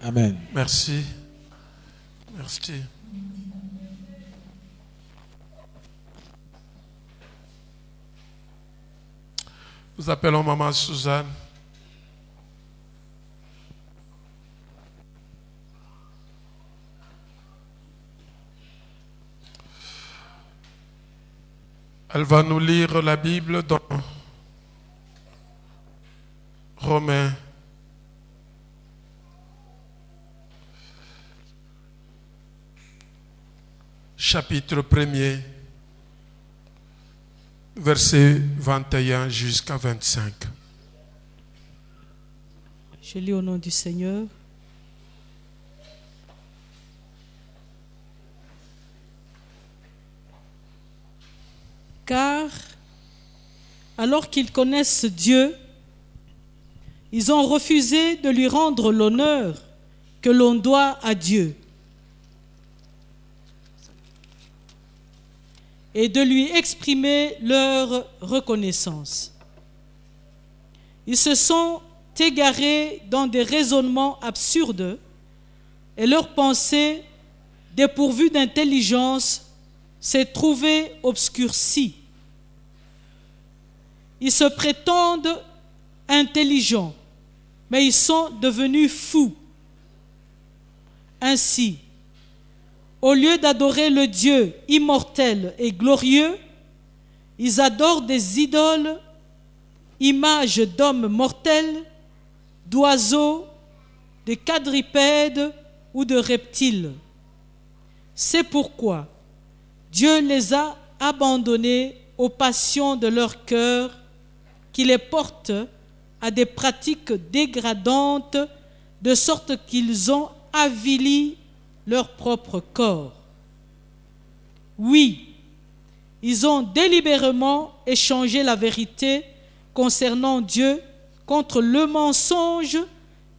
Amen. Merci. Merci. Nous appelons Maman Suzanne. Elle va nous lire la Bible dans Romains. Chapitre 1er, verset 21 jusqu'à 25. Je lis au nom du Seigneur. Car, alors qu'ils connaissent Dieu, ils ont refusé de lui rendre l'honneur que l'on doit à Dieu et de lui exprimer leur reconnaissance. Ils se sont égarés dans des raisonnements absurdes et leur pensée, dépourvue d'intelligence, s'est trouvée obscurcie. Ils se prétendent intelligents, mais ils sont devenus fous. Ainsi, au lieu d'adorer le Dieu immortel et glorieux, ils adorent des idoles, images d'hommes mortels, d'oiseaux, de quadrupèdes ou de reptiles. C'est pourquoi Dieu les a abandonnés aux passions de leur cœur, qui les portent à des pratiques dégradantes, de sorte qu'ils ont avili leur propre corps. Oui, ils ont délibérément échangé la vérité concernant Dieu contre le mensonge.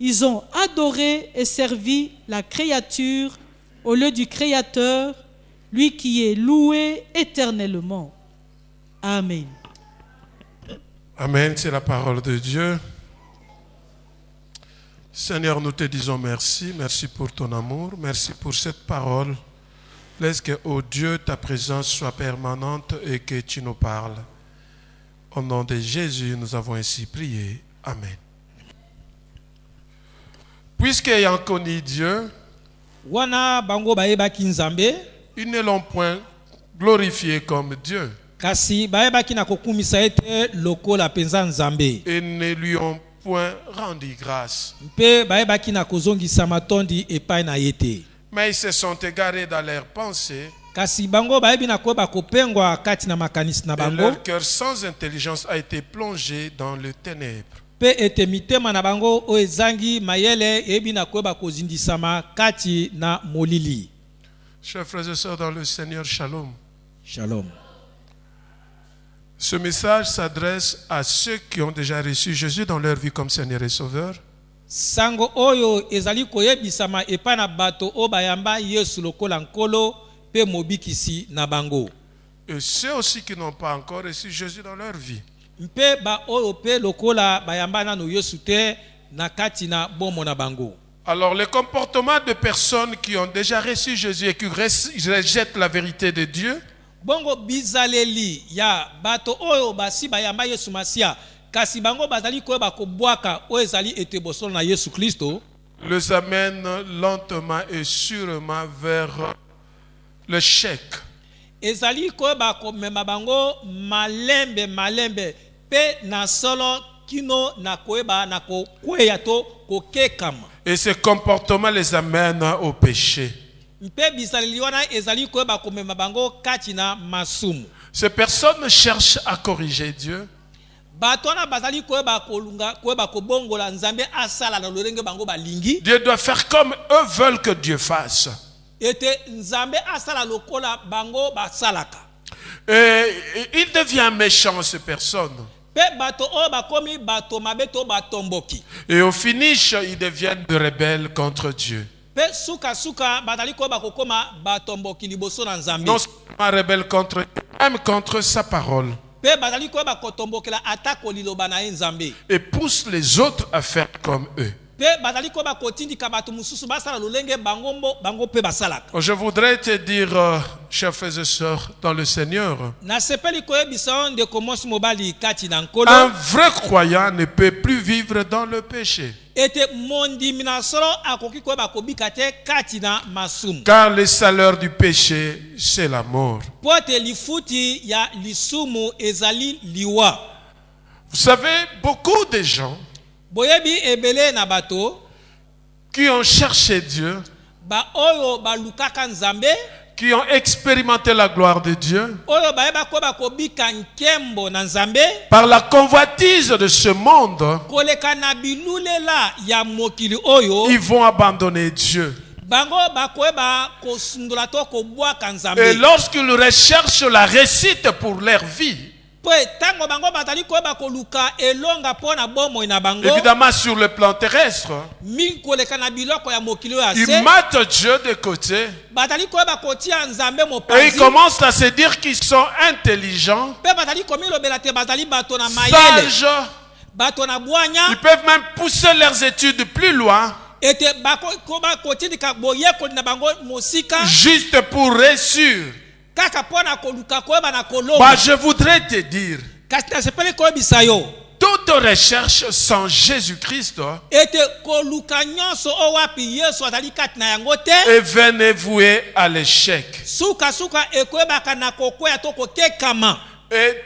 Ils ont adoré et servi la créature au lieu du Créateur, lui qui est loué éternellement. Amen. Amen, c'est la parole de Dieu. Seigneur, nous te disons merci. Merci pour ton amour. Merci pour cette parole. Laisse que, ô Dieu, ta présence soit permanente et que tu nous parles. Au nom de Jésus, nous avons ainsi prié. Amen. Puisqu'ayant connu Dieu, Wana bango bayebaki Nzambe, ils ne l'ont point glorifié comme Dieu kasi bayebaki na kokumisa ete lokola penza Nzambe. et ne lui ont point rendu grâce. Mpe bayebaki na kozongisa matondi epai na yete. Mais ils se sont égarés dans leurs pensées Kasi bango bayebi na koyeba kopengwa kati na makanisi na et bango. leur cœur sans intelligence a été plongé dans le ténèbre. Pe ete mitema na bango o ezangi mayele ebi na koyeba kozindisama kati na molili. Chers frères et sœurs dans le Seigneur, shalom. Shalom. Ce message s'adresse à ceux qui ont déjà reçu Jésus dans leur vie comme Seigneur et Sauveur, Sango oyo ezali koyebisama epai na bato o bayamba Yesu lokola nkolo pe mobikisi na bango. et ceux aussi qui n'ont pas encore reçu Jésus dans leur vie. Mpe ba oyo pe lokola bayamba nano Yesu te na kati na bomo na bango. Alors, le comportement de personnes qui ont déjà reçu Jésus et qui rejettent la vérité de Dieu, Bongo bizaleli ya bato oyo basi bayamba Yesu Masia kasi bango bazali koyeba kobwaka o ezali ete bosolo na Yesu Kristo les amène lentement et sûrement vers le chèque. ezali koyeba komema bango malembe pe na solo kino na koyeba na kokweya to kokekama. Et ce comportement les amène au péché. Mpe bizaleli wana ezali koyeba komema bango kati na masumu. Ces personnes cherchent à corriger Dieu, Bato wana bazali koyeba kolunga koyeba kobongola Nzambe asala na lolenge bango balingi. Dieu doit faire comme eux veulent que Dieu fasse. Ete Nzambe asala lokola bango basalaka. Et il devient méchant, ces personnes. Pe bato o bakomi bato mabeto batomboki. Et au finish, ils deviennent de rebelles contre Dieu. Pe suka batali ko bakokoma batomboki liboso na Nzambe. Non seulement rebelles contre Dieu, même contre sa parole. Pe batali ko bakotombokela atako liloba na Nzambe. Et poussent les autres à faire comme eux. pe bazali koyeba kotindika bato mosusu basala lolenge bango pe basalaka. Je voudrais te dire, chers frères et sœurs dans le Seigneur, Nasepeli koyebisa ndeko mosi mobali kati na un nkolo vrai croyant ne peut plus vivre dans le péché. ete mondimi na solo akoki koyeba kobika te kati na masumu. Car le salaire du péché, c'est la mort. Po ete lifuti ya lisumu ezali liwa. Vous savez, beaucoup de gens Boyebi ebele na bato qui ont cherché Dieu, ba oyo balukaka nzambe qui ont expérimenté la gloire de Dieu, oyo bayeba koyeba kobika nkembo na nzambe par la convoitise de ce monde, koleka na bilulela ya mokili oyo ils vont abandonner Dieu. bango bakoyeba kosundola to kobwaka Et nzambe. lorsqu'ils recherchent la réussite pour leur vie, Po tango bango batali koyeba koluka elonga mpo na bomoi na bango évidemment sur le plan terrestre, mingi koleka na biloko ya mokili oyo ils ase mettent Dieu de côté batali koyeba kotia nzambe et ils mopanzi commencent à se dire qu'ils sont intelligents, mpe batali komilobela te bazali bato na mayele sages, bato na bwanya ils peuvent même pousser leurs études plus loin, ete bakoba kotindika boyekoli na bango mosika juste pour réussir. kaka mpo na koluka koyeba na Bah, kolonga. je voudrais te dire, Kasi nasepeli koyebisa yo toute recherche sans Jésus-Christ ete koluka nyonso oyo wapi yesu azali kati na yango te est vaine vouée à l'échec. sukasuka ekoyebaka na kokwea to kokekama. Et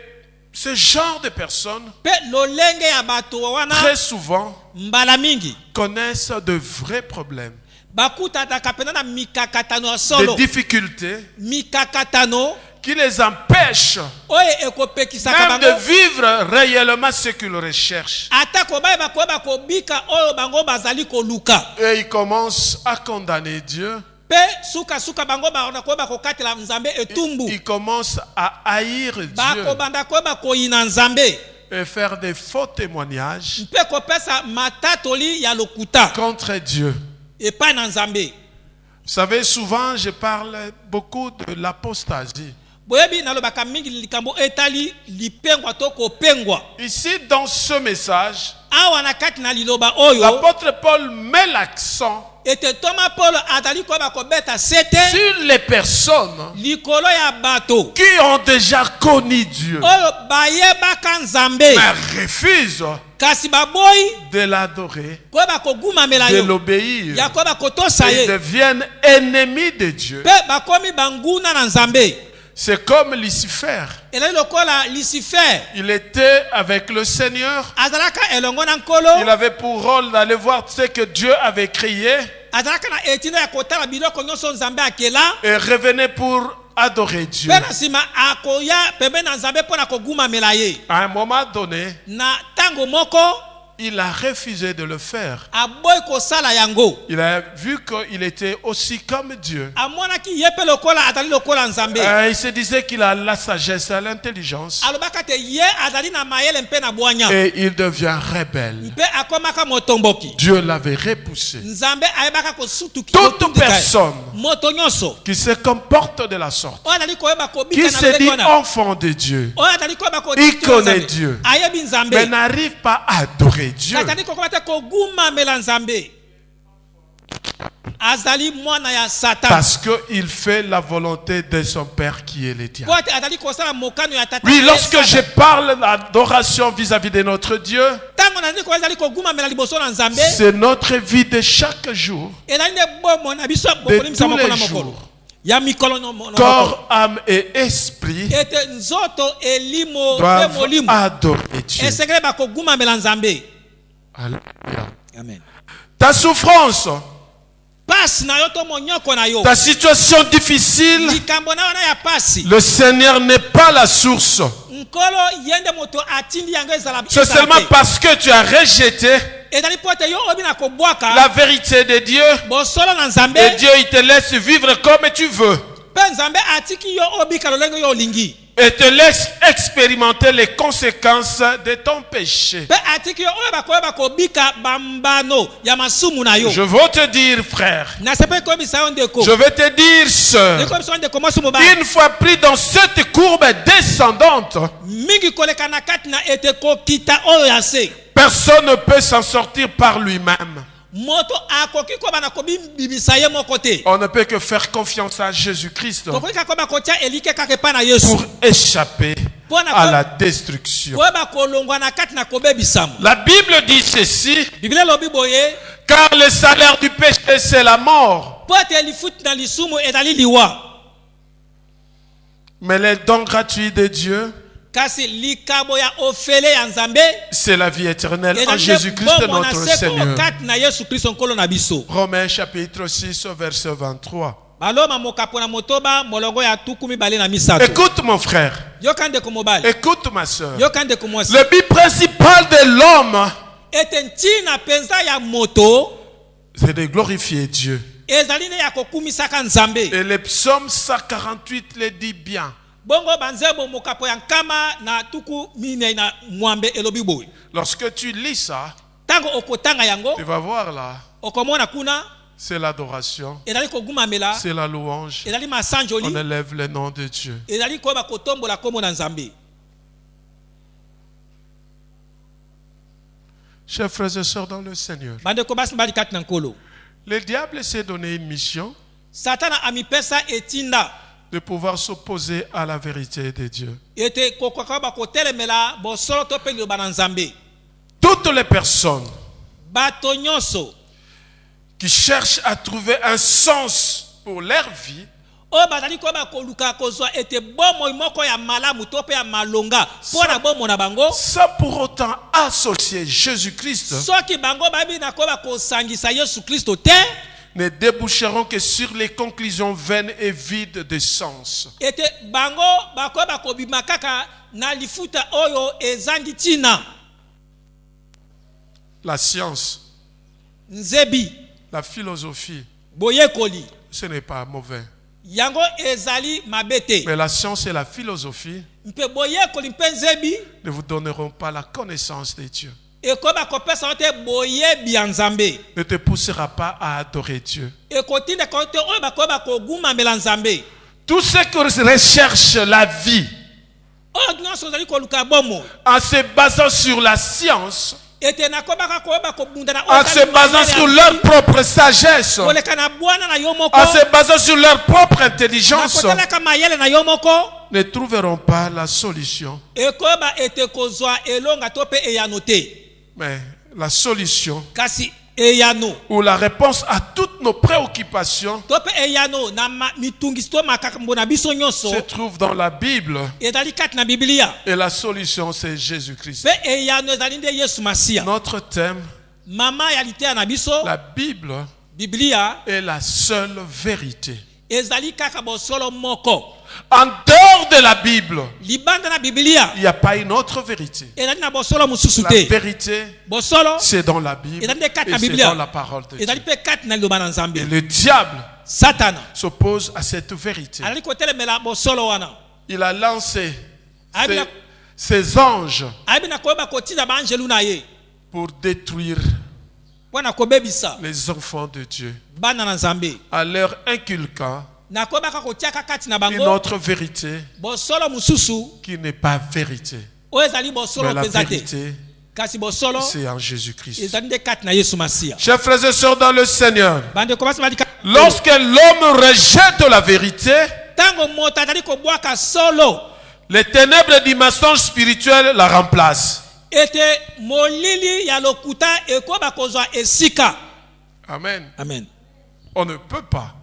ce genre de personnes, Mpe lolenge ya bato wana très souvent, mbala mingi connaissent de vrais problèmes, bakutataka pena na mikakatano ya des solo difficultés mikakatano qui les empêchent oyo ekopekisaka même de bango vivre réellement ce qu'ils recherchent. ata kobayeba koyeba kobika oyo bango bazali koluka. Et ils commencent à condamner Dieu. Mpe sukasuka bango bana koyeba kokatela nzambe etumbu Ils commencent à haïr Dieu bakobanda koyeba koyina nzambe et faire des faux témoignages mpe kopesa matatoli ya lokuta contre Dieu. epai na nzambe. Vous savez, souvent, je parle beaucoup de l'apostasie. Boyebi nalobaka mingi likambo etali lipengwa to kopengwa. Ici, dans ce message, Awa na kati na liloba oyo l'apôtre Paul met l'accent ete Thomas Paul atali koyeba kobeta sete sur les personnes likolo ya bato qui ont déjà connu Dieu, oyo bayebaka nzambe mais refusent kasi baboyi de l'adorer, koyeba kogumamela de yo l'obéir. ya koyeba kotosa Ils ye deviennent ennemis de Dieu. mpe bakomi banguna na nzambe. C'est comme Lucifer. Elali lokola Lucifer Il était avec le Seigneur. azalaka elongo na nkolo Il avait pour rôle d'aller voir ce que Dieu avait créé azalaka na etina ya kotala biloko nyonso nzambe akela et revenait pour adorer Dieu. mpe na nsima akoya pembeni na nzambe mpo na kogumamela ye. À un moment donné, Na ntango moko il a refusé de le faire. aboyi kosala yango. Il a vu qu'il était aussi comme Dieu. Amonaki ye mpe lokola azali lokola nzambe. Il se disait qu'il a la sagesse et l'intelligence. Alobaka te ye azali na mayele mpe na bwanya Et il devient rebelle. mpe akomaka motomboki. Dieu l'avait repoussé. Nzambe ayebaka kosutuki Toute kotundika ye. personne Moto nyonso qui se comporte de la sorte, oyo azali koyeba qui kobika na se lolenge dit wana enfant de Dieu, oyo azali koyeba il kotika connaît nzambe Dieu, ayebi mais nzambe n'arrive pas à adorer Dieu. kasi azali kokoma te kogumamela nzambe azali mwana ya satan Parce qu'il fait la volonté de son Père qui est le diable. po ete azali kosala mokano ya tata Oui, ye lorsque Satan. je parle d'adoration vis-à-vis de notre Dieu, ntango nazali koya ezali kogumamela liboso na nzambe c'est notre vie de chaque jour, ezali nde bomo na biso de bokolimisa tous mokolo na les mokolo jours, ya mikolo na mokolo corps, âme et esprit ete nzoto elimo mpe doivent molimo adorer Dieu. esengeli bakogumamela nzambe. Alléluia. Amen. Ta souffrance, Pasi na yo to monyoko na yo ta situation difficile, likambo na wana ya pasi le Seigneur n'est pas la source. nkolo yende moto atindi yango ezala C'est seulement parce que tu as rejeté ezali po ete yo obi na kobwaka la vérité de Dieu bosolo na nzambe et Dieu il te laisse vivre comme tu veux mpe nzambe atiki yo obika lolenge yo olingi et te laisse expérimenter les conséquences de ton péché. mpe atiki yo oyo bakoyeba kobika bambano ya masumu na yo. Je veux te dire, frère, nasepeli koyebisa yo ndeko je vais te dire, sœur, ekoyebisa yo ndeko mwasi mobali une fois pris dans cette courbe descendante, mingi koleka na kati na ete kokita oyo ya se personne ne peut s'en sortir par lui-même. moto akoki ko bana ko bibisa ye moko te. On ne peut que faire confiance à Jésus-Christ Tokoki ko ba ko tia elike kake pa na Yesu. pour échapper à la destruction. Ko ba ko longwa na kati na ko bebisamo. La Bible dit ceci, Biblia lobi boye car le salaire du péché c'est la mort, po te li fut na lisumu etali liwa. mais le don gratuit de Dieu Kasi likabo ya ofele ya Nzambe c'est la vie éternelle en Jésus-Christ notre Seigneur. kati na Yesu Kristo nkolo na biso. Romains chapitre 6 verset 23. Baloma mokapo na motoba molongo ya tukumi bale na misato. Écoute mon frère, Yokande ko mobali. écoute ma soeur. Yokande ko mwasi. Le but principal de l'homme, Ete ntina penza ya moto c'est de glorifier Dieu. ezali ne ya kokumisaka Nzambe. Et le psaume 148 le dit bien. Bongo banzebo mokapo ya nkama na tuku mine na mwambe elobi boy. Lorsque tu lis ça, Tango okotanga yango tu vas voir là, okomona kuna c'est l'adoration, ezali kogumamela c'est la louange. ezali On masanjoli élève le nom de Dieu. ezali koyeba kotombola kombo na Nzambe. Chers frères et sœurs dans le Seigneur, Bandeko basi mbali kati na nkolo. le diable s'est donné une mission Satana amipesa etinda de pouvoir s'opposer à la vérité de Dieu. ete kokoka ba kotelemela bosolo to pe liloba na Nzambe. Toutes les personnes Bato nyonso qui cherchent à trouver un sens pour leur vie oyo bazali koyeba koluka kozwa ete bomoi moko ya malamu to pe ya malonga mpo na bomoi na bango, sans pour autant associer Jésus-Christ, soki bango bayebi na koyeba kosangisa Yesu Kristo te, ne déboucheront que sur les conclusions vaines et vides de sens. ete bango bakoyeba kobima kaka na lifuta oyo ezangi ntina. La science, Nzebi la philosophie, boyekoli ce n'est pas mauvais. yango ezali mabete, Mais la science et la philosophie mpe boyekoli mpe nzebi ne vous donneront pas la connaissance de Dieu. ekoyeba kopesa yo te boyebi ya Nzambe, Ne te poussera pas à adorer Dieu. ekotindeka yo te oyo bakoyeba kogumamela Nzambe. Tous ceux qui recherchent la vie Oyo nyonso ozali koluka bomo en se basant sur la science, ete nakobaka koyeba kobunda na en se basant sur leur propre sagesse, koleka na bwana na yo moko, en se basant sur leur propre intelligence, nakotalaka mayele na yo moko, ne trouveront pas la solution. ekoyeba ete kozwa elonga to pe eyano te, Mais la solution kasi eyano ou la réponse à toutes nos préoccupations to pe eyano na mitungisi to makambo na biso nyonso se trouve dans la Bible. ezali kati na Biblia, Et la solution, c'est Jésus-Christ. pe eyano ezali nde Yesu Masiya. Notre thème, Mama ya liteya na biso la Bible Biblia est la seule vérité. ezali kaka bosolo moko. En dehors de la Bible, Libanda na Biblia il n'y a pas une autre vérité. ezali na bosolo mosusu La te. vérité, Bosolo c'est dans la Bible ezali nde kati et na c'est Biblia, dans la parole de Dieu. ezali pe kati na liloba na Nzambe. Et le diable Satana s'oppose à cette vérité. azali kotelemela bosolo wana, Il a lancé Amen. ses anges ayebi na koyeba kotinda baanjelu na ye pour détruire mpo na kobebisa les enfants de Dieu bana na Nzambe, en leur inculquant na koyebaka kotiaka kati na une bango autre vérité bosolo mosusu qui n'est pas vérité. oyo ezali bosolo Mais la mpenza te, vérité, kasi bosolo c'est en Jésus-Christ. ezali nde kati na Yesu Masiya. Chers frères et sœurs dans le Seigneur, Bandeko basi bali lorsque l'homme rejette la vérité, ntango moto azali kobwaka solo, les ténèbres du mensonge spirituel la remplacent. ete molili ya lokuta ekoba kozwa esika. Amen. Amen. On ne peut pas,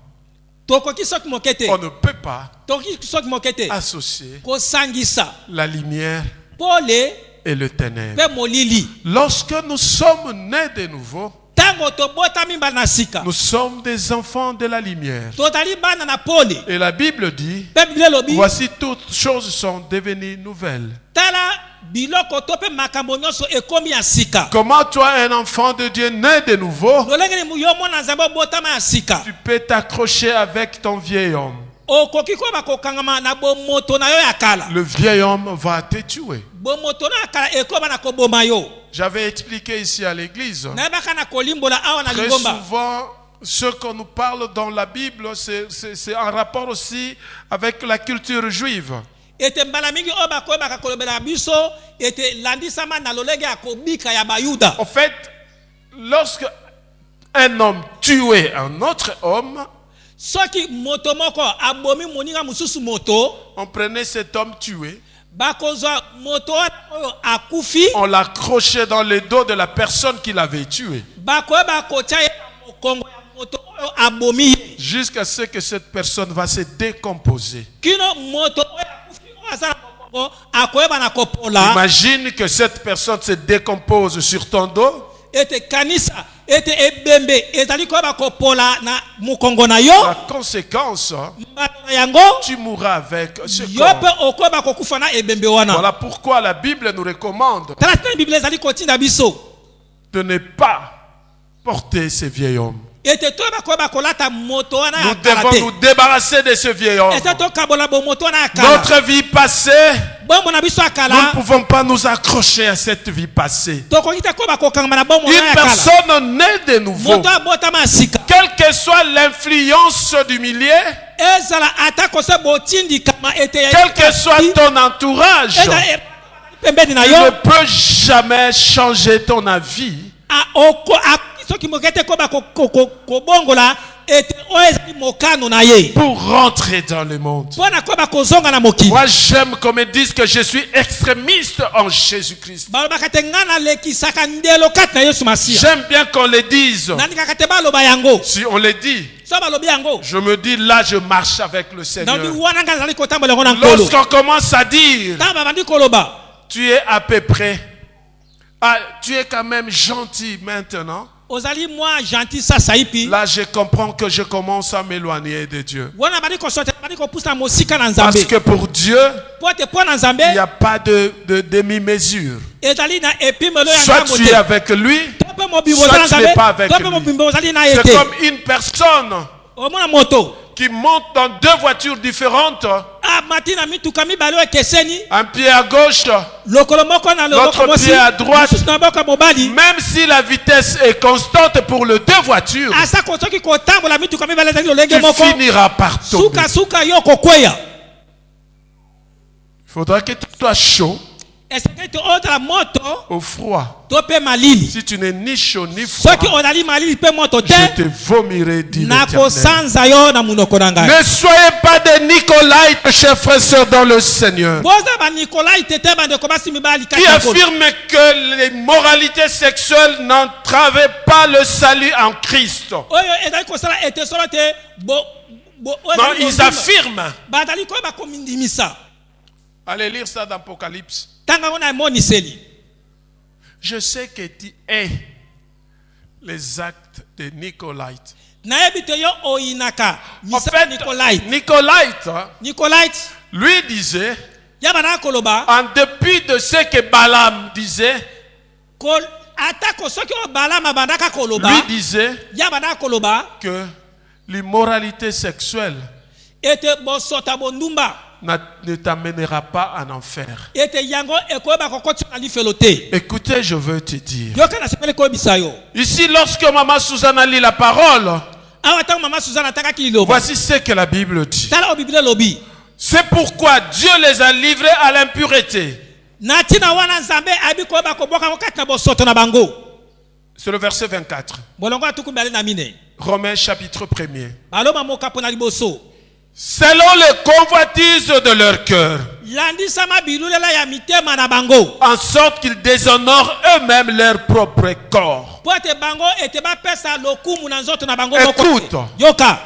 Tokoki soki moke te, on ne peut pas tokoki soki moke te associer kosangisa la lumière pole et le ténèbre. mpe molili. Lorsque nous sommes nés de nouveau, Ntango tobotami bana na sika, nous sommes des enfants de la lumière. tozali bana na pole. Et la Bible dit, Mpe Biblia elobi voici toutes choses sont devenues nouvelles. tala biloko to mpe makambo nyonso ekomi ya sika. Comment toi, un enfant de Dieu né de nouveau, lolenge ni yo mwana Nzambe obotama ya sika, tu peux t'accrocher avec ton vieil homme. okoki koyeba kokangama na bomoto na yo ya kala. Le vieil homme va te tuer. Bomoto na ya kala ekoba na koboma yo. J'avais expliqué ici à l'église. Nayebaka na kolimbola awa na Très lingomba. souvent, ce qu'on nous parle dans la Bible, c'est en rapport aussi avec la culture juive. Ete mbala mingi oyo bakoyebaka kolobela biso ete landisama na lolenge ya kobika ya bayuda. En fait, lorsque un homme tuait un autre homme, soki moto moko abomi moninga mususu moto on prenait cet homme tué, bakozwa moto oyo akufi on l'accrochait dans le dos de la personne qui l'avait tué, bakoyeba kotia ye na mokongo ya moto oyo abomi ye jusqu'à ce que cette personne va se décomposer. kino moto oyo akufi oyo aza na mokongo akoyeba na kopola. Imagine que cette personne se décompose sur ton dos. Ete kanisa ete ebembe ezali koyeba kopola na mokongo na yo. La conséquence, mbala na yango tu mourras avec ce yo pe corps. okoyeba kokufa na ebembe wana. Voilà pourquoi la Bible nous recommande tala tina Bible ezali kotinda biso de ne pas porter ce vieil homme. ete toyeba koyeba kolata moto wana Nous ya devons kala te. nous débarrasser de ce vieil homme. ete tokabola bomoto wana ya kala. Notre vie passée, bombo na biso ya nous kala ne pouvons pas nous accrocher à cette vie passée. tokoki te koyeba kokangama na bombo wana Une ya kala. personne née de nouveau, moto abotama ya sika quelle que soit l'influence du milieu, ezala ata kose botindikama ete quel que soit ton entourage, pembeni na tu yo ne peux jamais changer ton avis soki mokete koba kobongola ete oyo ezali mokano na ye pour rentrer dans le monde. mpona koba kozonga na mokili. Moi, j'aime qu'on me dise que je suis extrémiste en Jésus-Christ. balobaka te ngai nalekisaka ndelo kati na yesu masiya. J'aime bien qu'on le dise. nandikaka te baloba yango. Si on le dit, so balobi yango je me dis là, je marche avec le Seigneur. nalobi wana ngai nazali kotambola yango na nkolo. Lorsqu'on commence à dire, ntango babandi koloba tu es à peu près, tu es quand même gentil maintenant. ozali mwa gentil sasa ipi. Là, je comprends que je commence à m'éloigner de Dieu. wana bandi kosote bandi kopusa mosika na Parce nzambe. que pour Dieu, po te mpo na nzambe il n'y a pas de demi-mesure. ezali na epimelo ya Soit ntango tu es te. avec lui, to mpe mobimbo soit ozali na tu n'es nzambe pas avec to mpe lui. mobimbo ozali na ye C'est te. comme une personne omona moto qui monte dans deux voitures différentes, amati na mituka mibale oyo ekeseni un pied à gauche, lokolo moko na loboko l'autre mosi pied à droite. mosusu na loboko ya mobali. Même si la vitesse est constante pour les deux voitures, asa soki kotambola mituka mibale ezali lolenge tu moko finiras par tomber. sukasuka yo kokweya. Il faudra que tu sois chaud esengeli te ozala moto ou froid. to mpe malili. Si tu n'es ni chaud ni froid, soki ozali malili mpe moto te je te vomirai, dit l'Éternel. nakosanza yo na monoko na ngai. Ne soyez pas des Nicolaïtes, chers frères et sœurs dans le Seigneur, boza banikolai tete bandeko basi mibali qui affirment que les moralités sexuelles n'entravaient pas le salut en Christ. oyo ezali kosala ete solo te Non, ils affirment. bazali koyeba komindimisa. Allez lire ça dans Apocalypse. tanga ngo na emoniseli. Je sais que tu hais les actes des Nicolaïtes. nayebi te yo oyinaka En misala fait, Nicolaïte. Nicolaïte, Nicolaïte lui disait, yabana koloba en dépit de ce que Balaam disait, atako soki o balama bandaka koloba lui disait yabana koloba que l'immoralité sexuelle ete bosota bondumba ne t'amènera pas en enfer. ete yango ekoyeba kokoti na lifelo te. Écoutez, je veux te dire. yoka na sepele koyebisa yo. Ici, lorsque Maman Susanna lit la parole, awa ntango mama Suzana atakaki liloba voici ce que la Bible dit. tala o biblia lobi C'est pourquoi Dieu les a livrés à l'impureté. na ntina wana nzambe ayebi koyeba kobwaka ngo kati na bosoto na bango. C'est le verset 24. bolongo ya tuku mibale na mine Romains chapitre 1er. baloma mokapo na liboso Selon les convoitises de leur cœur, landisama bilulela ya mitema na bango en sorte qu'ils déshonorent eux-mêmes leur propre corps. po ete bango ete bapesa lokumu na nzoto na bango moko Écoute. te. yoka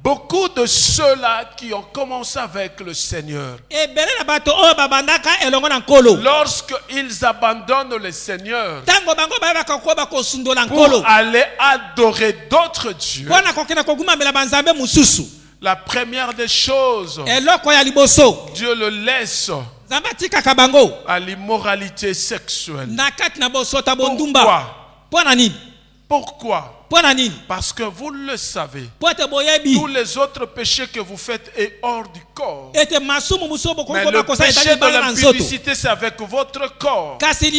Beaucoup de ceux-là qui ont commencé avec le Seigneur, ebele na bato oyo babandaka elongo na nkolo lorsqu'ils abandonnent le Seigneur ntango bango bayebaka koyeba kosundola pour nkolo aller adorer d'autres dieux, mpo na kokende kogumamela banzambe mosusu la première des choses, eloko ya liboso Dieu le laisse nzambe atikaka bango à l'immoralité sexuelle. na kati na bosota bondumba. Pourquoi? mpo na nini? Pourquoi? mpo na nini? Parce que vous le savez, po ete boyebi tous les autres péchés que vous faites est hors du corps. ete masumu mosusu Mais bokoki le kobakosa péché ezali de libala na nzoto l'impudicité, c'est avec votre corps. kasi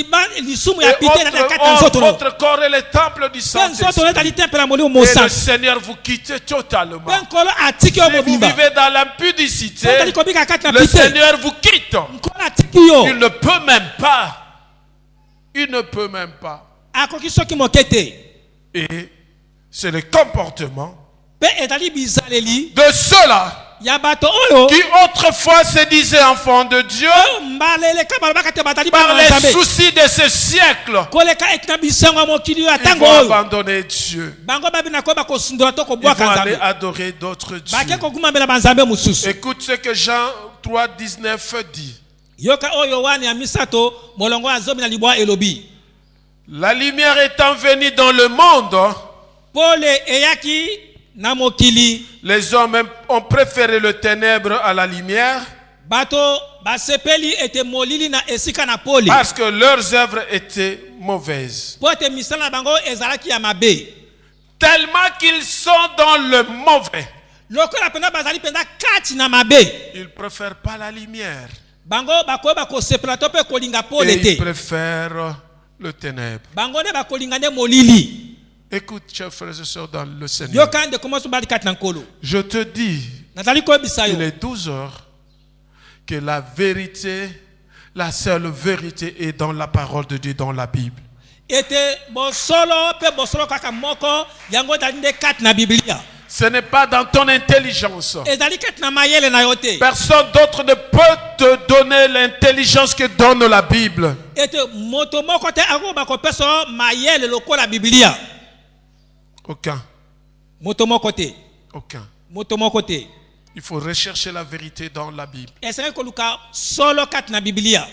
lisumu Et ya pite na kati na nzoto no votre corps est le temple du mpe nzoto no Saint-Esprit. ezali temple ya molimo Et le mosantu Seigneur vous quitte totalement. mpe nkolo atiki yo Si vous mobimba vivez dans po l'impudicité, ezali kobika kati na le pite Seigneur vous quitte. nkolo atiki yo Il ne peut même pas. Il ne peut même pas. akoki soki moke te Et c'est le comportement Pe ezali bizaleli de ceux-là ya bato oyo qui autrefois se disaient enfants de Dieu mbaleleka balobaka te batali par bana les Nzambe soucis de ce siècle. koleka etina bisengo ya mokili oyo ya Ils ntango vont oyo abandonner Dieu. bango babina koyeba kosundola to Ils vont kobwaka aller Nzambe adorer d'autres dieux. bake kogumamela banzambe mosusu. Écoute ce que Jean 3,19 dit. Yoka oyo wani ya misato molongo ya zomi na libwa elobi La lumière étant venue dans le monde, pole eyaki na mokili les hommes ont préféré le ténèbre à la lumière bato basepeli ete molili na esika na pole parce que leurs œuvres étaient mauvaises. po ete misala na bango ezalaki ya mabe Tellement qu'ils sont dans le mauvais, lokola mpenza bazali mpenza kati na mabe ils ne préfèrent pas la lumière. bango bakoyeba kosepela to mpe kolinga pole Et ils te préfèrent le ténèbre. bango nde bakolinga nde molili. Écoute, chers frères et sœurs dans le Seigneur. yoka nde komoso bali kati na nkolo Je te dis, nazali koyebisa il yo est 12 heures, que la vérité, la seule vérité est dans la parole de Dieu, dans la Bible. ete bosolo mpe bosolo kaka moko yango ezali nde kati na biblia Ce n'est pas dans ton intelligence. ezali kati na mayele na yo te Personne d'autre ne peut te donner l'intelligence que donne la Bible. ete moto moko te akoba kopesa yo mayele lokola biblia Aucun. moto moko te Aucun. moto moko te Il faut rechercher la vérité dans la Bible. esengeli koluka solo kati na biblia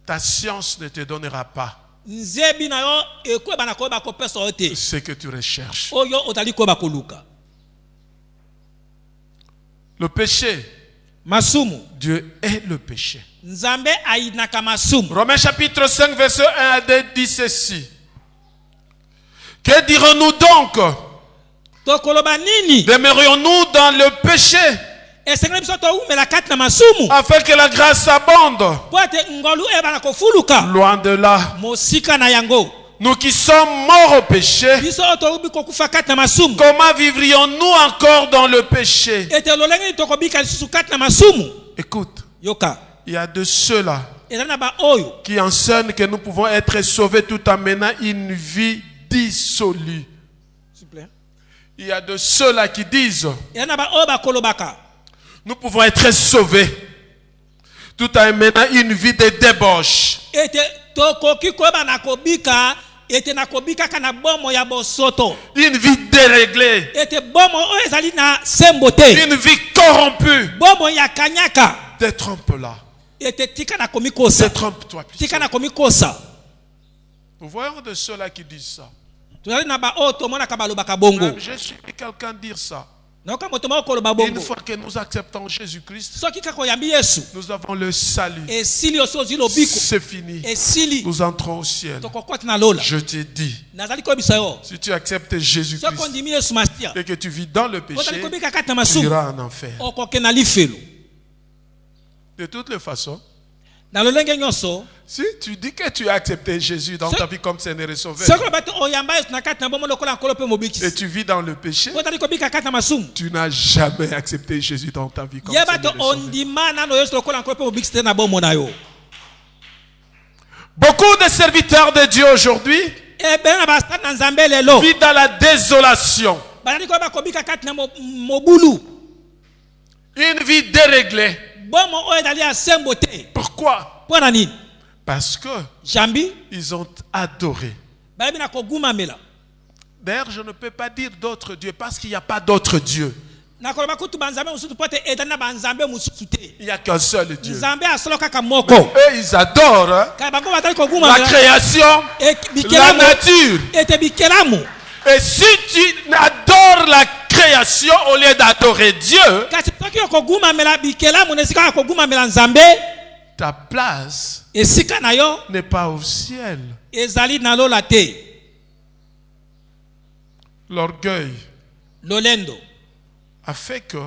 Ta science ne te donnera pas nzebi na yo ekoyeba na koyeba kopesa yo te ce que tu recherches. oyo ozali koyeba koluka Le péché, masumu Dieu est le péché. nzambe ayinaka masumu Romains chapitre 5, verset 1 à 2 dit ceci. Que dirons-nous donc? tokoloba nini Demeurions-nous dans le péché esengeli biso toumela kati na masumu afin que la grâce abonde? po ete ngolu eyeba na kofuluka Loin de là. mosika na yango Nous qui sommes morts au péché, biso oyo toyebi kokufa kati na masumu comment vivrions-nous encore dans le péché? ete lolenge nini tokobika lisusu kati na masumu Écoute, yoka il y a de ceux-là ezali na baoyo qui enseignent que nous pouvons être sauvés tout en menant une vie dissolue. Il y a de ceux-là qui disent ezali na baoyo bakolobaka nous pouvons être sauvés tout en menant une vie de débauche. ete tokoki koyeba na kobika ete na kobikaka na bomo ya bosoto Une vie déréglée. ete bomo oyo ezali na sembo te Une vie corrompue. bomo ya kanyaka Détrompe-la. ete tika na komikosa Détrompe-toi. tika na komikosa Nous voyons de ceux-là qui disent ça. tozali na baoyo tomonaka balobaka bongo Même j'ai suivi quelqu'un dire ça. nayoka moto moko koloba Une bongo fois que nous acceptons Jésus-Christ, soki kaka oyambi yesu nous avons le salut. esili osi ozwi lobiko C'est fini. esili Nous entrons au ciel. tokokoti na lola Je te dis, nazali koyebisa yo si tu acceptes soki Jésus-Christ ondimi yesu masiya et que tu vis dans le ozali péché, kobika kati na tu masumu iras en enfer. okoke na lifelo De toutes les façons, na lolenge nyonso si tu dis que tu as accepté Jésus dans ta vie comme Seigneur et Sauveur, soki oloba te oyamba yesu na kati na bomo lokola nkolo mpe et mobikisi tu vis dans le péché, ozali kobika kati na masumu tu n'as jamais accepté Jésus dans ta vie comme yeba te Seigneur et Sauveur. ondima nano yesu lokola nkolo mpe mobikisi te na bomo na yo Beaucoup de serviteurs de Dieu aujourd'hui ebele na basali na nzambe lelo vivent dans la désolation. bazali koyeba kobika kati na mobulu Une vie déréglée. bomo oyo ezali ya sembo te Pourquoi? mpo na nini Parce que jambi ils ont adoré. bayebi na kogumamela D'ailleurs, je ne peux pas dire d'autres dieux parce qu'il n'y a pas d'autres dieux. nakoloba kutu banzambe mosusu mpo te ezali na banzambe mosusu te Il n'y a qu'un seul Dieu. nzambe asolo kaka moko Eux, ils adorent hein, kala bango bazali la kogumamela création, la bikelamu nature. ete bikelamu Et si tu adores la création au lieu d'adorer Dieu, kasi soki okogumamela bikelamu na esika ya kogumamela nzambe ta place esika na yo n'est pas au ciel. ezali na lola te L'orgueil lolendo a fait que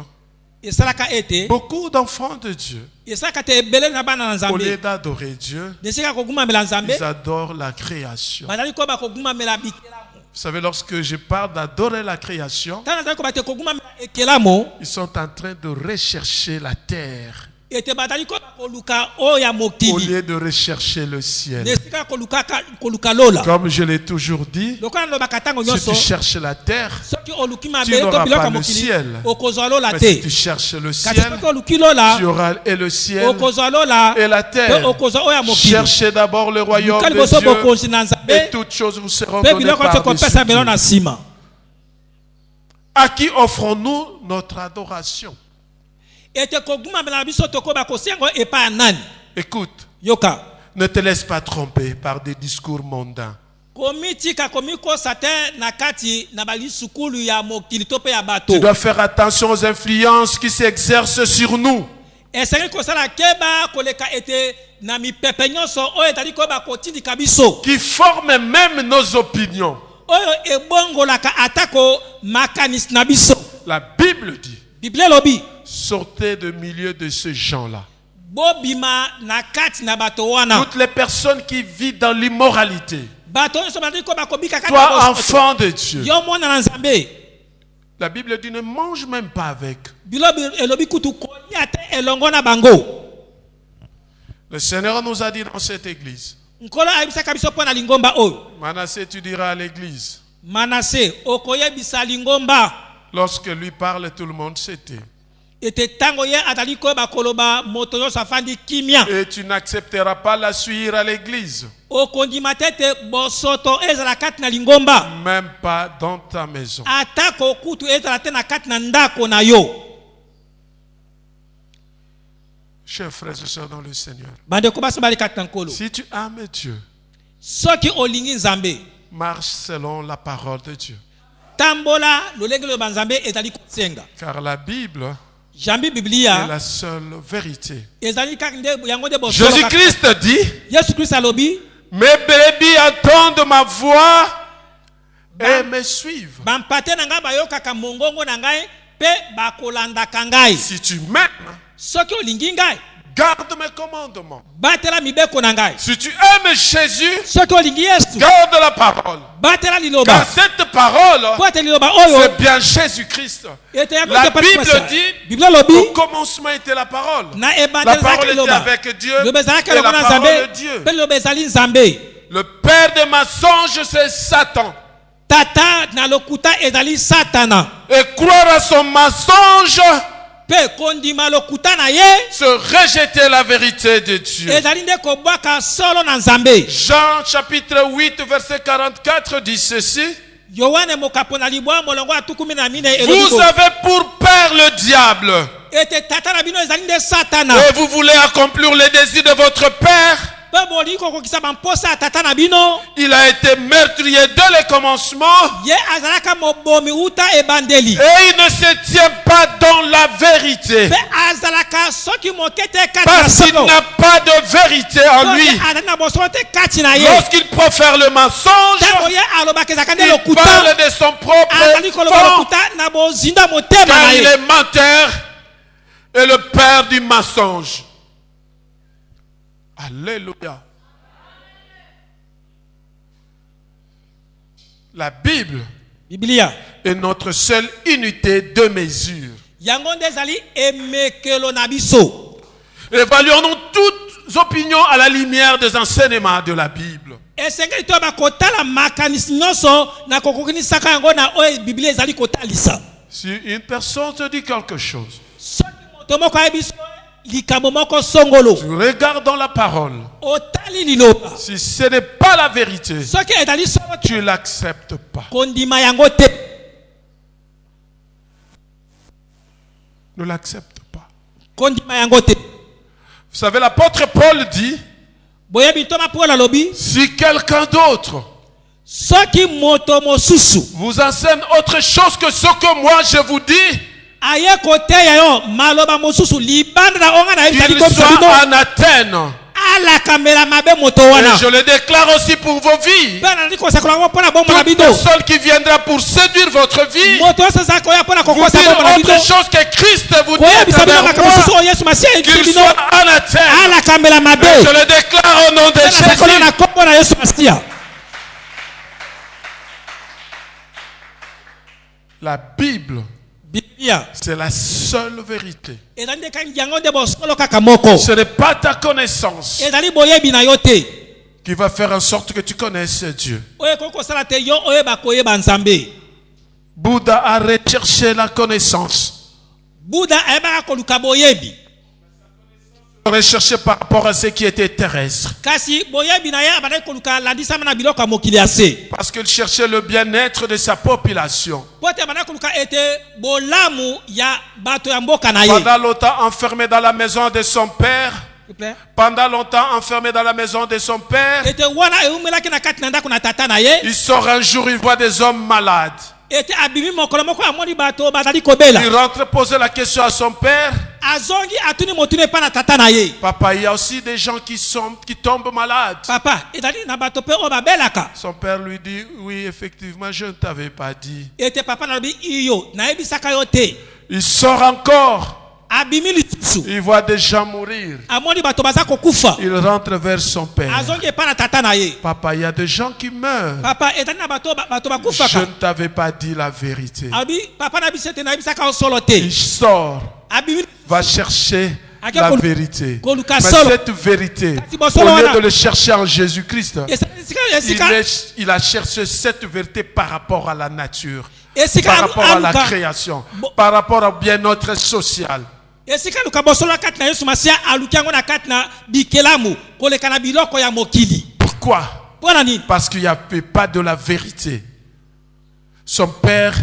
esalaka ete beaucoup d'enfants de Dieu, esalaka te ebele na bana na au lieu nzambe d'adorer Dieu, na esika ya kogumamela nzambe ils adorent la création. bazali koyeba kogumamela bikelamu Vous savez, lorsque je parle d'adorer la création, tana nazali koba te kogumamela ekelamu ils sont en train de rechercher la terre ete bazali koyeba koluka oyo ya au mokili lieu de rechercher le ciel. na esika Comme je l'ai toujours dit, si tu cherches la terre, tu n'auras pas le ciel. Mais si tu cherches le ciel, tu auras et le ciel et la terre. Cherchez d'abord le royaume de Dieu et toutes choses vous seront données par-dessus. À qui offrons-nous notre adoration? Écoute, ne te laisse pas tromper par des discours mondains. Tu dois faire attention aux influences qui s'exercent sur nous. Qui forment même nos opinions. La Bible dit, sortez du milieu de ce genre-là. Toutes les personnes qui vivent dans l'immoralité. Toi, enfant de Dieu. La Bible dit, ne mange même pas avec. Le Seigneur nous a dit dans cette église. Manassé, tu diras à l'église. Lorsque lui parle, tout le monde s'était. Et tu n'accepteras pas la suivre à l'église. Même pas dans ta maison. Chers frères et sœurs dans le Seigneur, si tu aimes Dieu, marche selon la parole de Dieu. Car la Bible est la seule vérité. Jésus-Christ dit, mes brebis entendent ma voix et me suivent. Si tu m'aimes, garde mes commandements. Si tu aimes Jésus, garde la parole. Car cette parole, c'est bien Jésus-Christ. La Bible dit, au commencement était la parole. La parole était avec Dieu et la parole de Dieu. Le père des mensonges, c'est Satan. Et croire à son mensonge, se rejeter la vérité de Dieu. Jean chapitre 8 verset 44 dit ceci. Vous avez pour père le diable. Et vous voulez accomplir les désirs de votre père. Il a été meurtrier dès le commencement. Et il ne se tient pas dans la vérité. Parce qu'il n'a pas de vérité en lui. Lorsqu'il profère le mensonge, il parle de son propre fond. Car il est menteur et le père du mensonge. Alléluia. La Bible est notre seule unité de mesure. Évaluons-nous toutes opinions à la lumière des enseignements de la Bible. Si une personne te dit quelque chose, tu regardes dans la parole. Si ce n'est pas la vérité, tu ne l'acceptes pas. Ne l'accepte pas. Vous savez, l'apôtre Paul dit, si quelqu'un d'autre vous enseigne autre chose que ce que moi je vous dis, qu'il soit en Athènes. Et je le déclare aussi pour vos vies. Toute personne qui viendra pour séduire votre vie, vous dire autre chose que Christ vous dit à travers moi, qu'il soit en Athènes. Et je le déclare au nom de Jésus. La Bible, c'est la seule vérité. Ce n'est pas ta connaissance. qui va faire en sorte que tu connaisses Dieu. oyo kokosala te yo oyeba koyeba nzambe. Bouddha a recherché la connaissance. Buddha ayebaka koluka boyebi. Recherché par rapport à ce qui était terrestre. Kasi boyebi na ye abandaki koluka landisama na biloko ya mokili ya se. Parce qu'il cherchait le bien-être de sa population. Po ete abandaki koluka ete bolamu ya bato ya mboka na ye. Pendant longtemps enfermé dans la maison de son père. S'il vous plaît. Pendant longtemps enfermé dans la maison de son père. Ete wana eumelaki na kati na ndako na tata na ye. Il sort un jour, il voit des hommes malades. Ete abimi mokolo moko amoni bato bazali kobela. Il rentre poser la question à son père. Azongi atuni motuni epa na tata na ye. Papa, il y a aussi des gens qui tombent malades. Papa, ezali na bato pe oyo babelaka. Son père lui dit, oui, effectivement, je ne t'avais pas dit. Ete papa na lobi iyo nayebisaka yo te. Il sort encore. Abimi lisusu. Il voit des gens mourir. Amoni bato baza kokufa. Il rentre vers son père. Azongi epa na tata na ye. Papa, il y a des gens qui meurent. Papa, ezali na bato Je bakufaka. ne t'avais pas dit la vérité. Abi papa na biso ete nayebisaka yo solo te. Il sort, Abimi va chercher Ake la kolu- vérité. koluka Mais solo. cette vérité, Kasi bo au solo lieu wana. de le chercher en Jésus-Christ, Esika il a cherché cette vérité par rapport à la nature, esika par rapport à la aluka création, Bo- par rapport au bien-être social. esika luka bosolo kati na Yesu Masiya aluki yango na kati na bikelamu koleka na biloko ya mokili. Pourquoi? Mpona nini? Parce qu'il n'y avait pas de la vérité. Son père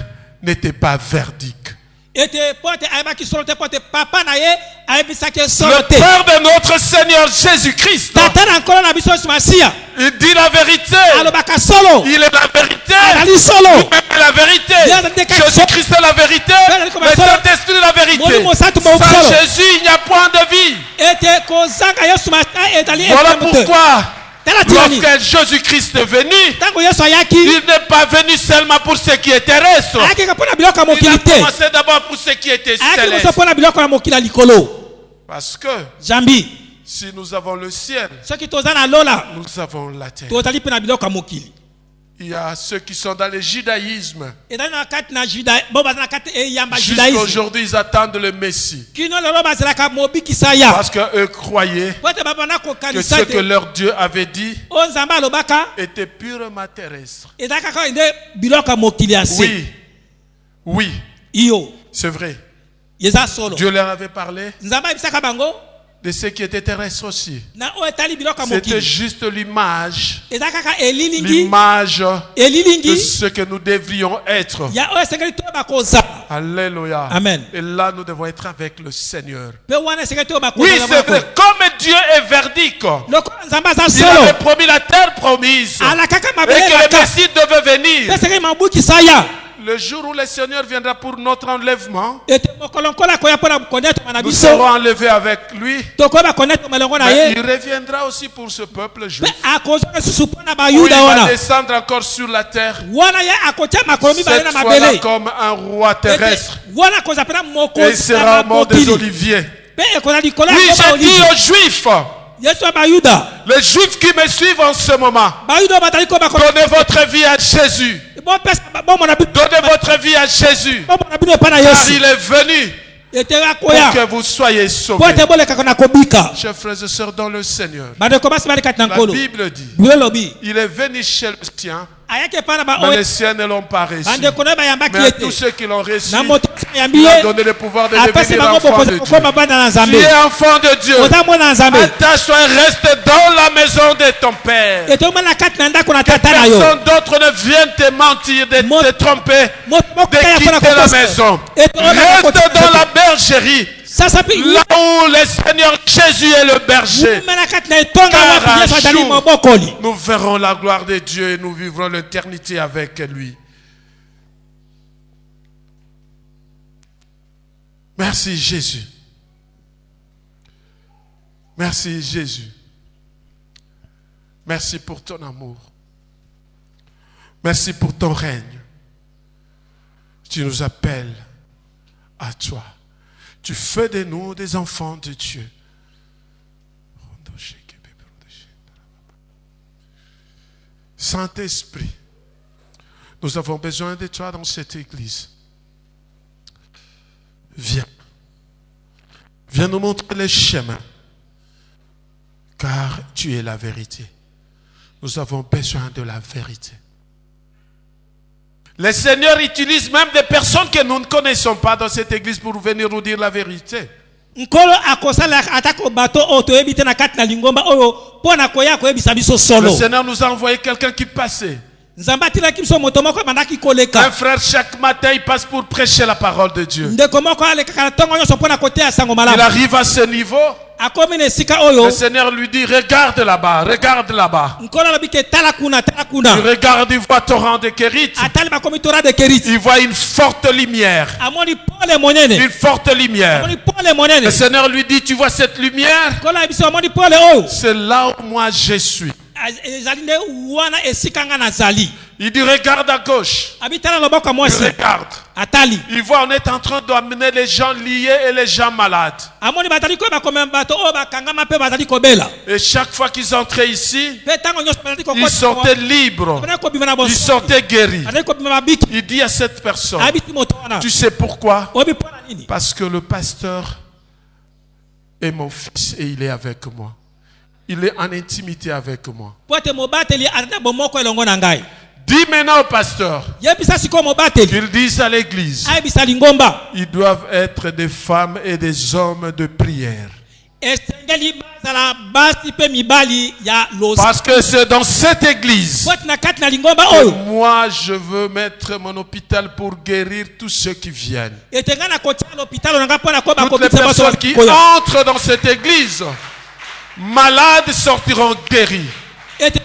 n'était pas verdict. Ete pote ayebaki solo te pote papa na ye ayebisaki ye solo Le te. Père de notre Seigneur Jésus-Christ, Tata na nkolo na biso Yesu Masiya il dit la vérité. alobaka solo. Il est la vérité. Azali solo. Même la vérité. Yes. Jésus-Christ est la vérité. Le Saint-Esprit est la vérité. Sans Jésus, il n'y a point de vie. Ete kozanga Yesu Masiya ezali Voilà ekemo te. pourquoi, Tala tirani. lorsque Jésus-Christ est venu, Tango Yesu ayaki il n'est pas venu seulement pour ce qui est terrestre. ayaki mpona biloko ya Il a mokili te. commencé d'abord pour ce qui était Ayaki moso céleste. mpona biloko ya mokili ya likolo. Parce que Jambi si nous avons le ciel, soki toza na lola nous avons la terre. tozali mpe na biloko ya mokili. Il y a ceux qui sont dans le judaïsme. ezali na kati na juda bo baza na kati eyamba Jusqu'à judaïsme aujourd'hui, ils attendent le Messie. kino lelo bazalaka mobikisa ya Parce qu'eux croyaient po ete babanda que kokanisa ce que ete leur Dieu avait dit oyo nzambe alobaka était purement terrestre. ezali kaka nde biloko ya mokili ya se. Oui, oui, iyo c'est vrai. eza solo. Dieu leur avait parlé nzambe ayebisaka bango de ce qui était terrestre aussi. na oyo etali biloko ya C'était mokili juste l'image, eza kaka elilingi l'image de elilingi ce que nous devrions être. ya oyo esengeli toyeba kozala. Alléluia. Amen. Et là, nous devons être avec le Seigneur. mpe wana esengeli toyeba Oui, kozala c'est vrai. Comme Dieu est verdict, lokola nzambe aza il solo avait promis la terre promise ala kaka et mabele que le elaka Messie devait venir. mpe esengeli mabukisa ya Le jour où le Seigneur viendra pour notre enlèvement, ete mokolo nkolo akoya mpona konetoma na nous biso serons enlevés avec lui. tokoyeba konetoma elongo na Mais ye il reviendra aussi pour ce peuple juif. mpe akozwa lisusu mpona Où il bayuda va wana descendre encore sur la terre. wana ye akotia makolo mibale Cette na fois-là mabele comme un roi terrestre. ete wana akozwa mpena Et il mokonzi sera ya au mont des mokili Oliviers. mpe ekoza likolo ya Oui, ngomba j'ai dit olive aux Juifs, yesu ya bayuda les Juifs qui me suivent en ce moment, bayuda oyo bazali ko donnez votre vie à Jésus. bopesa bomona bino Donnez votre vie à Jésus. bomona bino epa na Car yesu il est venu ete pour akoya que vous soyez po sauvés. ete bolekaka na kobika Chers frères et sœurs dans le Seigneur, bandeko basi bali kati na la nkolo Bible dit, biblia elobi il est venu chez le sien, ayaki epa na mais baoyo les siens ne l'ont pas reçu. bandeko naye bayambaki Mais à ete tous ceux qui l'ont reçu, na moto ayambi il a ye donné le pouvoir de apesi devenir bango enfant bokoza de Dieu. kokoma bana na Tu nzambe es enfant de Dieu. oza mwana na nzambe Attache-toi et reste dans la maison de ton Père. ete omona na kati na ndako na tata na yo Personne d'autre ne vient te mentir, de Mo- te tromper, moto de mokaya mpona quitter la kokosa maison. ete oyo Reste dans la bergerie, sasa mpe là où le Seigneur Jésus est le berger. wume na kati na etonga Car wapi un yesu azali jour, mobokoli nous verrons la gloire de Dieu et nous vivrons l'éternité avec lui. Merci Jésus. Merci Jésus. Merci pour ton amour. Merci pour ton règne. Tu nous appelles à toi. Tu fais de nous des enfants de Dieu. Saint-Esprit, nous avons besoin de toi dans cette église. Viens. Viens nous montrer les chemins. Car tu es la vérité. Nous avons besoin de la vérité. Le Seigneur utilise même des personnes que nous ne connaissons pas dans cette église pour venir nous dire la vérité. nkolo akosala atako bato oyo toyebi te na kati na lingomba oyo mpo na koya koyebisa biso Le solo. Seigneur nous a envoyé quelqu'un qui passait. Nzambe atilaki biso moto moko ebandaki koleka. Un frère, chaque matin, il passe pour prêcher la parole de Dieu. ndeko moko alekaka na ntongo nyonso mpo na koteya sango Il malamu. arrive à ce niveau. akomi na esika oyo Le Seigneur lui dit, regarde là-bas, regarde là-bas. nkolo alobi ke tala kuna tala Il kuna. regarde, il voit torrent de Kérit. atali bakomi tora de keriti. Il voit une forte lumière. amoni pole monene. Une forte lumière. amoni pole monene. Le Seigneur lui dit, tu vois cette lumière? nkolo ayebiso amoni pole oyo. C'est là où moi je suis. ezali nde wana esika nga nazali. Il dit, regarde à gauche. abi tala loboko ya Il mwasi. regarde. atali. Il voit, on est en train d'amener les gens liés et les gens malades. amoni bazali koyeba komema bato oyo bakangama mpe bazali kobela. Et chaque fois qu'ils entraient ici, mpe ntango nyonso bazali ils sortaient libres. bazali kobima na Ils boso. sortaient guéris. bazali kobima mabiki. Il dit à cette personne, abiti moto wana. tu sais pourquoi? oyebi mpo na nini. Parce que le pasteur est mon fils et il est avec moi. Il est en intimité avec moi. po ete mobateli azali na bomoko elongo na ngai. Dis maintenant au pasteur yebisa sikoyo mobateli. qu'ils disent à l'église, ayebisa lingomba. ils doivent être des femmes et des hommes de prière. esengeli bazala basi mpe mibali ya losi. Parce que c'est dans cette église po ete na kati na lingomba que oyo. moi je veux mettre mon hôpital pour guérir tous ceux qui viennent. ete ngai na kotia lopitalo na ngai mpo na koyeba Toutes les kobikisa bato personnes qui koya. entrent dans cette église, malades sortiront guéris. ete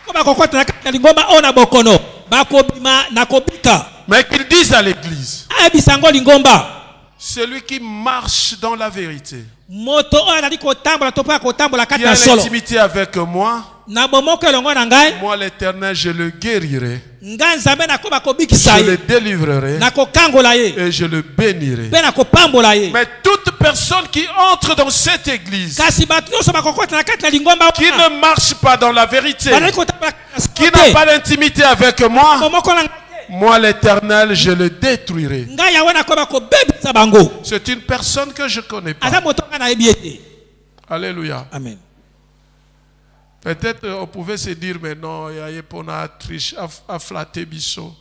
koba kokota na kati na lingomba oyo na bokono bakobima na kobika. Mais qu'ils disent à l'église, ayebisa yango lingomba. celui qui marche dans la vérité, moto oyo azali kotambola to mpo ya kotambola qui kati a na solo. l'intimité avec moi, na bomoko elongo na ngai. moi l'Éternel, je le guérirai, ngai nzambe nakoba kobikisa je le ye. délivrerai nakokangola ye. et je le bénirai. mpe nakopambola ye. Mais toute personne qui entre dans cette église, kasi bato nyonso bakokota na kati na lingomba qui ne marche pas dans la vérité, bazali kotambola qui n'a pas d'intimité avec moi, bomoko na ngai te. moi l'Éternel, je le détruirai. ngai yawe nakoba kobebisa bango. C'est une personne que je connais aza pas. moto ngai nayebi ye te. Alléluia. amen. Peut-être on pouvait se dire, mais non, il y a pas triche à flatter biso.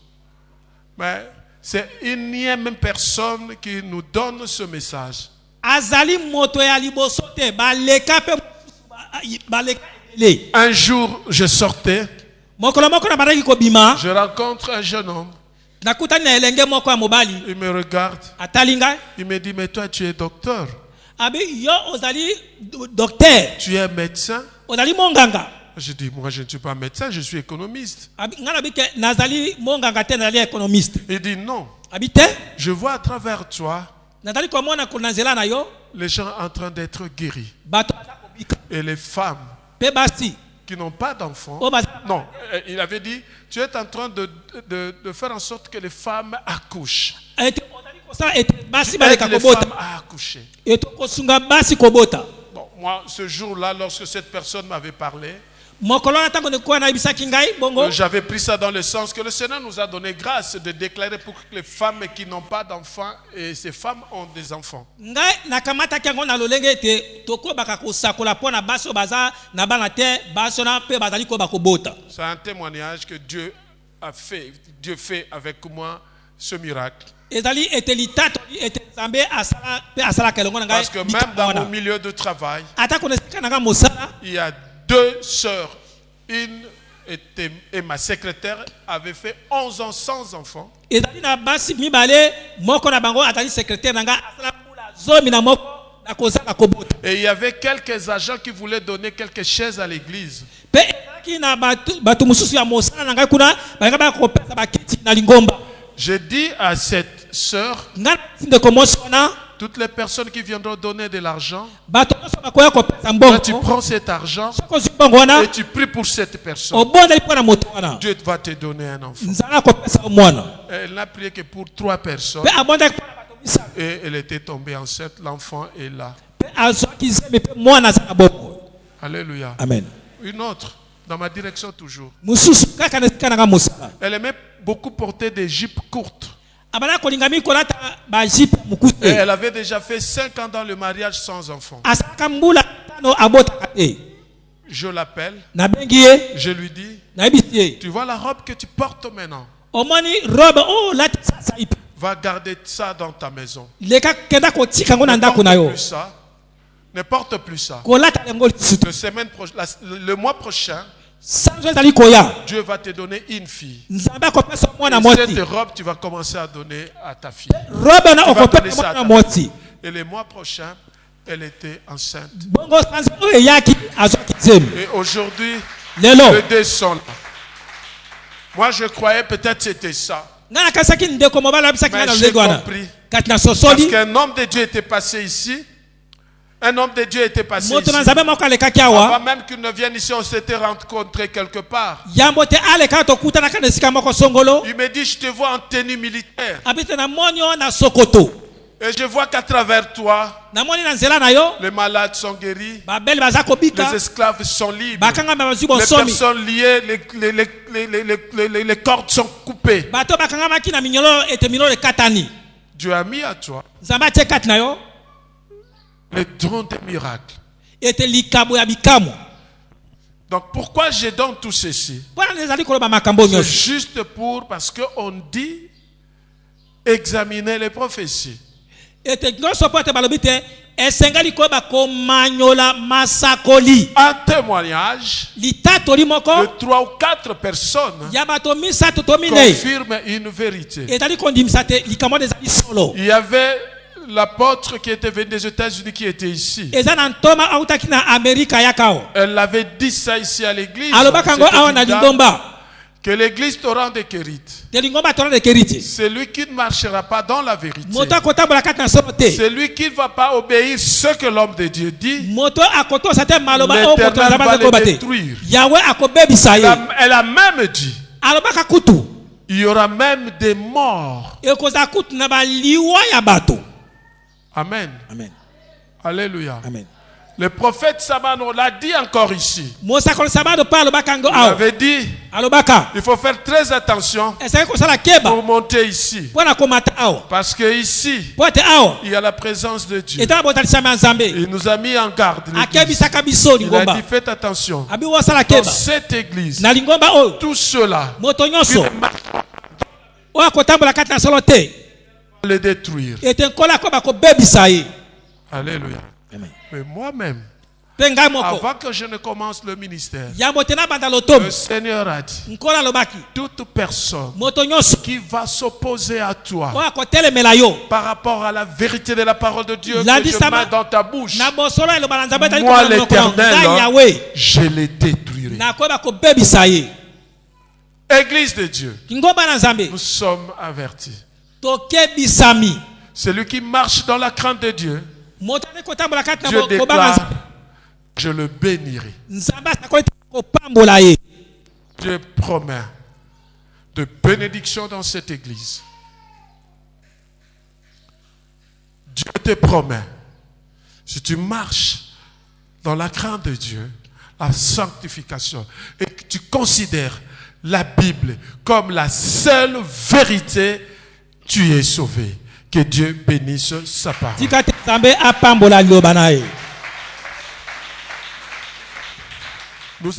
Mais c'est une même personne qui nous donne ce message. azali moto ya liboso te baleka mpe baleka ebele. Un jour, je sortais, mokolo moko na bandaki kobima. je rencontre un jeune homme. nakutani na elenge moko ya mobali. Il me regarde, atali ngai. il me dit, mais toi tu es docteur, abi yo ozali docteur. tu es médecin. ozali monganga. Je dis, moi je ne suis pas médecin, je suis économiste. abi ngai nabi ke nazali monganga te nazali économiste. Il dit, non, abi te je vois à travers toi nazali komona na nzela na yo les gens en train d'être guéris. bato baza kobika Et les femmes mpe basi qui n'ont pas d'enfants. oyo baza. Non, il avait dit, tu es en train de faire en sorte que les femmes accouchent. ete ozali kosala ete basi Aide baleka les kobota femmes à accoucher. ete kosunga basi kobota. Bon, moi, ce jour-là, lorsque cette personne m'avait parlé, mokolo na ntango nekuwa nayebisaki ngai bongo. j'avais pris ça dans le sens que le Seigneur nous a donné grâce de déclarer pour que les femmes qui n'ont pas d'enfants, et ces femmes ont des enfants. ngai nakamataki yango na lolenge ete tokobaka kosakola mpo na basi oyo baza na bana te basi wana mpe bazali koyeba kobota. C'est un témoignage que Dieu fait avec moi ce miracle. ezali ete litatoli ete nzambe asala mpe asalaka elongo na ngai. Parce que même dans mon milieu de travail, ata kona esika na ngai mosala il y a deux sœurs. Une et ma secrétaire avait fait 11 ans sans enfants. ezali na basi mibale moko na bango azali secrétaire na ngai asala mbula zomi na moko na kozanga kobota. Et il y avait quelques agents qui voulaient donner quelques chaises à l'église. mpe ezalaki na bato mosusu ya mosala na ngai kuna balinga baya kopesa bakiti na lingomba. J'ai dit à cette sœur, ngai ndeko mwasi wana toutes les personnes qui viendront donner de l'argent, bato nyonso bakoya kopesa toi mbongo tu prends cet argent soki ozwi mbongo wana et tu pries pour cette personne. obondeli mpo na moto wana Dieu va te donner un enfant. nzala akopesa yo mwana. Elle n'a prié que pour 3 personnes mpe abondaki mpo na bato misato et elle était tombée enceinte. L'enfant est là. mpe azwaki zemi mpe mwana aza na bomoi. Alléluia. amen. Une autre, dans ma direction toujours. mosusu kaka na esika na ngai mosala Elle aimait beaucoup porter des jupes courtes. abanda kolinga mingi kolata bajipe Et mokuse. elle avait déjà fait 5 ans dans le mariage sans enfant. asalaka mbula tano abotaka te. je l'appelle, nabengi ye je lui dis, nayebisi ye tu vois la robe que tu portes maintenant, omoni robe oyo olati sasa ipe va garder ça dans ta maison. leka kenda kotika yango na Ne ndako na porte yo plus ça. Ne porte plus ça. kolata yango lisusu Le mois prochain, sanzo ezali koya Dieu va te donner une fille. nzambe akopesa mwana Et mwasi cette robe, tu vas commencer à donner à ta fille. robe na Tu vas donner okopesa ça à mwana ta mwasi fille. Et le mois prochain, elle était enceinte. bongo sanzo oyo eyaki azwaki nzembo Et aujourd'hui, lelo les deux sont là. Moi, je croyais peut-être que c'était ça. nga nakasaki ndeko mobali abisaki nga Mais na j'ai lolenge wana compris. kati na Parce sosoli qu'un homme de Dieu était passé ici. Un homme de Dieu était passé moto ici. na nzambe moko alekaki Avant awa même qu'il ne vienne ici, on s'était rencontrés quelque part. yambo te aleka tokutanaka na esika moko songolo Il me dit, je te vois en tenue militaire. abite namoni yo na sokoto Et je vois qu'à travers toi, namoni na nzela na yo les malades sont guéris. babeli baza kobika Les esclaves sont libres. bakangami bazwi Les bonsomi personnes liées, les cordes sont coupées. bato bakangamaki na minyololo ete minolo ekatani Dieu a mis à toi nzambe atie kati na yo le don des miracles. ete likabo ya bikamu Donc pourquoi je donne tout ceci? mpona ezali koloba makambo C'est nyonso juste parce qu'on dit examiner les prophéties. ete nyonso mpo ete balobi te esengeli koyeba komanyola masakoli Un témoignage litatoli de moko 3 ou 4 personnes ya bato misato to minei confirme une vérité. etali kondimisa te likambo wana ezali solo Il y avait l'apôtre qui était venu des États-Unis qui était ici. eza na ntoma autaki na amerika ayaka awa Elle avait dit ça ici à l'église. alobaka yango C'était awa une na dame, lingomba que l'église t'aura de Kérite. te lingomba tona de keriti Celui qui ne marchera pas dans la vérité. moto akotambola kati na solo te Celui qui ne va pas obéir ce que l'homme de Dieu dit. moto akotosa te maloba oyo moto na L'Éternel nzambe va azokoyeba le te détruire. yawe akobebisa ye Elle a même dit, alobaka kutu il y aura même des morts. ekozala kutu na baliwa ya bato Amen. amen Alléluia. amen Le prophète Samano l'a dit encore ici. mosakoli sabado mpe alobaka yango Il awa avait dit, alobaka il faut faire très attention ezali kosala keba pour monter ici. mpo na komata awa Parce que ici, mpo ete awa il y a la présence de Dieu. etala botalisami ya nzambe Il nous a mis en garde. l'Église. akebisaka biso Il a lingomba dit, faites attention. abi wasala Dans keba cette église, na lingomba oyo tout cela, moto qui nyonso ne marche oyo akotambola kati na solo te pas le détruire. ete nkolo akoyeba kobebisa ye Alléluia. Amen. Mais moi-même, mpe ngai moko avant que je ne commence le ministère, yambo te nabanda le lotomi Seigneur a dit, nkolo alobaki toute personne moto nyonso qui va s'opposer à toi oyo akotelemela yo par rapport à la vérité de la parole de Dieu La que je disama- mets dans ta bouche, na bosolo eloba na nzambe etali moi komona monoko na l'Éternel, ngai yawe je les détruirai. nakoyeba kobebisa ye Église de Dieu, ngomba na nzambe nous sommes avertis. tokebisami Celui qui marche dans la crainte de Dieu, moto ali kotambola kati na Dieu kobanga déclare, nzambe je le bénirai. nzambe asakoli kopambola ye Dieu promet de bénédiction dans cette église. Dieu te promet, si tu marches dans la crainte de Dieu, la sanctification, et que tu considères la Bible comme la seule vérité, tu es sauvé. Que Dieu bénisse sa parole. tika te nzambe apambola liloba na ye Nous